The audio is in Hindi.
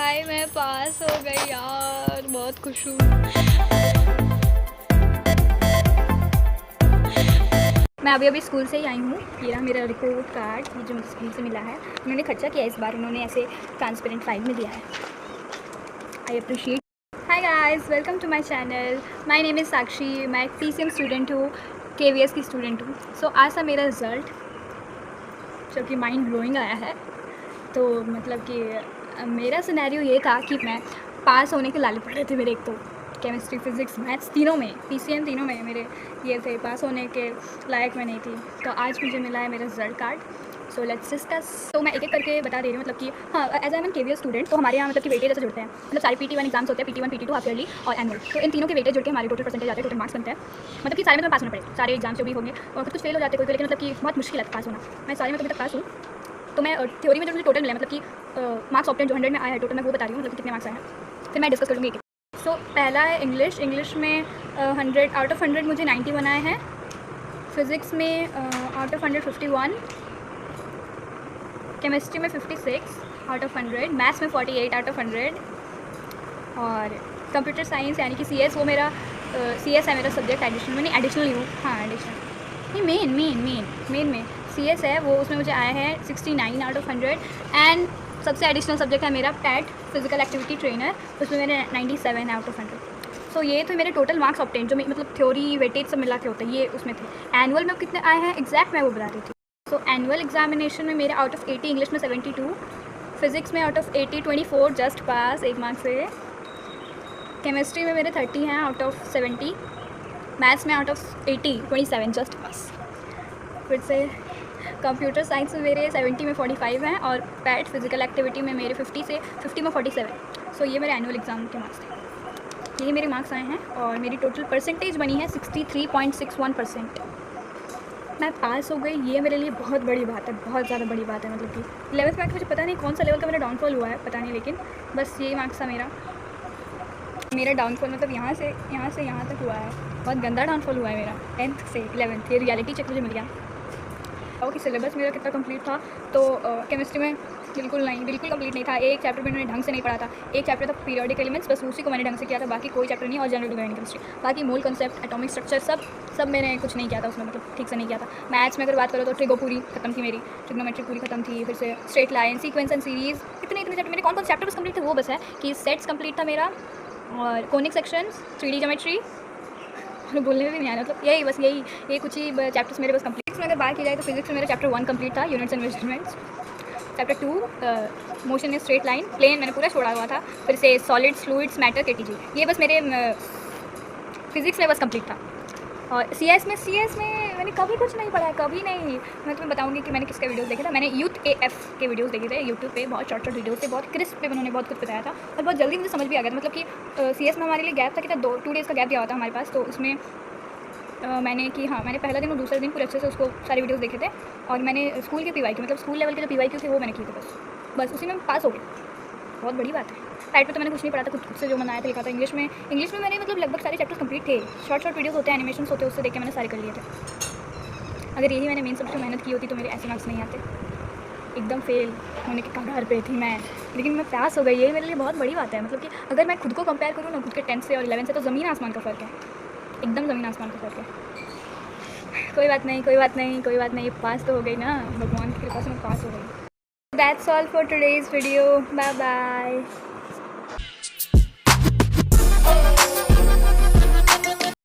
हाय मैं पास हो गई यार, बहुत खुश हूँ। मैं अभी स्कूल से ही आई हूँ। ये रहा मेरा रिपोर्ट कार्ड, ये जो मुझे स्कूल से मिला है। उन्होंने खर्चा किया इस बार, उन्होंने ऐसे ट्रांसपेरेंट फाइल में दिया है। I appreciate. Hi guys, welcome to my channel. My name is Sakshi. मैं एक PCM स्टूडेंट हूँ, KVS की स्टूडेंट हूँ। सो आज था मेरा रिज़ल्ट, जो कि माइंड ब्लोइंग आया है। तो मतलब कि मेरा सिनेरियो ये था कि मैं पास होने के लाले पड़ रहे थे मेरे, एक तो केमिस्ट्री, फिज़िक्स, मैथ्स तीनों में, PCM तीनों में मेरे ये थे, पास होने के लायक मैं नहीं थी। तो आज मुझे मिला है मेरा result card. So let's discuss. तो मैं एक एक करके बता दे रही हूँ, मतलब कि हाँ, as I am an KVS student, तो हमारे यहाँ मतलब कि वेटेज ऐसे जुड़ते हैं। मतलब सारे PT1 एग्जाम्स होते हैं, PT1, PT2 हाफ ईयरली और एनुअल। तो इन तीनों के वेटेज जुड़ के हमारे टोटल परसेंटेज आते हैं, टोटल मार्क्स बनते हैं। मतलब कि सारे में तो पास होना पड़ेगा, सारे एग्जाम जो भी होंगे, और कुछ फेल हो जाते हैं कोई, लेकिन मतलब कि बहुत मुश्किल है पास होना। मैं सारे में अभी तक पास हूँ। तो मैं थ्योरी में जो मुझे टोटल मिला है, मतलब कि मार्क्स ऑप्टेन जो 100 में आया है टोटल, मैं वो बता रही हूँ, मतलब कि कितने मार्क्स आए हैं, फिर मैं डिस्कस करूँगी एक। सो पहला है इंग्लिश में 100 आउट ऑफ 100 मुझे 91 आए हैं। फिज़िक्स में आउट ऑफ 100 51, केमिस्ट्री में 56 आउट ऑफ 100, मैथ्स में 48 आउट ऑफ 100, और कंप्यूटर साइंस यानी कि CS, वो मेरा CS है मेरा सब्जेक्ट, एडिशनल में नहीं, एडिशनल ही हूँ, हाँ एडिशनल नहीं, मेन में CS है वो, उसमें मुझे आया है 69 आउट ऑफ 100। एंड सबसे एडिशनल सब्जेक्ट है मेरा PET, फिजिकल एक्टिविटी ट्रेनर, उसमें मेरे 97 आउट ऑफ 100। सो ये तो मेरे टोटल मार्क्स ऑब्टेन, जो मतलब थ्योरी वेटेज सब मिला के होते हैं, ये उसमें थे। एनुअल में कितने आए हैं एग्जैक्ट मैं वो बता रही थी। सो एनुअल एग्जामिनेशन में मेरे आउट ऑफ 80, इंग्लिश में 72, फिजिक्स में out of 80 24, just pass, 1 marks से। केमिस्ट्री में मेरे 30 हैं आउट ऑफ 70, मैथ्स में आउट ऑफ 80 27, जस्ट पास। फिर से कंप्यूटर साइंस में मेरे 70 में 45 हैं, और PET फिजिकल एक्टिविटी में मेरे 50 में 47। सो ये मेरे एनुअल एग्ज़ाम के मार्क्स थे, ये मेरे मार्क्स आए हैं, और मेरी टोटल परसेंटेज बनी है 63.61%। मैं पास हो गई, ये मेरे लिए बहुत बड़ी बात है, बहुत ज़्यादा बड़ी बात है। मतलब कि 11th में मुझे पता नहीं कौन सा लेवल का मेरा डाउनफॉल हुआ है, पता नहीं, लेकिन बस यही मार्क्स था मेरा डाउनफॉल, मतलब यहाँ से यहाँ तक हुआ है। बहुत गंदा डाउनफॉल हुआ है मेरा 10th से 11th। ये रियलिटी चेक मुझे मिल गया कि सिलेबस मेरा कितना कंप्लीट था। तो केमिस्ट्री में बिल्कुल कंप्लीट नहीं था। एक चैप्टर में मैंने ढंग से नहीं पढ़ा था, एक चैप्टर था पीरियोडिक एलिमेंट्स, बस उसी को मैंने ढंग से किया था, बाकी कोई चैप्टर नहीं, और जनरल ऑर्गेनिक केमिस्ट्री, बाकी मोल कंसेप्ट, एटॉमिक स्ट्रक्चर, सब मैंने कुछ नहीं किया था उसमें, मतलब ठीक से नहीं किया था। मैथ्स में अगर बात करो तो ट्रिगो पूरी खत्म थी मेरी, ट्रिग्नोमेट्री पूरी खत्म थी, फिर से straight line, sequence and series, इतने चैप्टर मेरे कौन चैप्टर बस कंप्लीट थे, वो बस है कि सेट्स कंप्लीट था मेरा, और कोनिक सेक्शंस, 3D ज्योमेट्री, बोलने में भी नहीं आ रहा, मतलब यही कुछ ही चैप्टर्स मेरे बस कंप्लीट। में अगर बात की जाए तो फिजिक्स में मेरा चैप्टर 1 कंप्लीट था, units and measurements. Chapter 2 motion in straight line, plane मैंने पूरा छोड़ा हुआ था। फिर से सॉलिड्स, फ्लूइड्स, मैटर, KTG, ये बस मेरे फिजिक्स में बस कंप्लीट था। और CS में मैंने कभी कुछ नहीं पढ़ा है, कभी नहीं। मैं तुम्हें बताऊंगी कि मैंने किसके वीडियोस देखे थे। मैंने यूथ AF के वीडियोस देखे थे यूट्यूब पे, बहुत शॉर्ट वीडियोस थे, बहुत क्रिस्प पे उन्होंने बहुत कुछ बताया था, और बहुत जल्दी मुझे समझ भी आ गया था। मतलब कि CS में हमारे लिए गैप था, कि 2 डेज़ का गैप दिया हुआ था हमारे पास, तो उसमें मैंने पहला दिन और दूसरे दिन पूरे अच्छे से उसको सारे वीडियोस देखे थे, और मैंने स्कूल के PYQ, मतलब स्कूल लेवल के जो PYQ थे वो मैंने किए थे, बस उसी में पास हो गए। बहुत बड़ी बात है। पैट में तो मैंने कुछ नहीं पढ़ा था, खुद से जो मनाया था लिखा था। इंग्लिश में मैंने मतलब लगभग सारे चैप्टर्स कंप्लीट थे, शॉर्ट वीडियोस होते हैं, एनिमेशन होते हैं, उससे देख के मैंने सारे कर लिए थे। अगर यही मैंने मेन सब्जेक्ट में मेहनत की होती तो मेरे ऐसे मार्क्स नहीं आते, एकदम फेल होने के कगार पे थी मैं, लेकिन मैं पास हो गई। ये मेरे लिए बहुत बड़ी बात है। मतलब कि अगर मैं खुद को कंपेयर करूँ ना, खुद के 10th से और 11th से, तो ज़मीन आसमान का फ़र्क है, एकदम ज़मीन आसमान का फ़र्क है। कोई बात नहीं, पास तो हो गई ना, भगवान की कृपा से मैं पास हो गई। That's all for today's video, bye bye.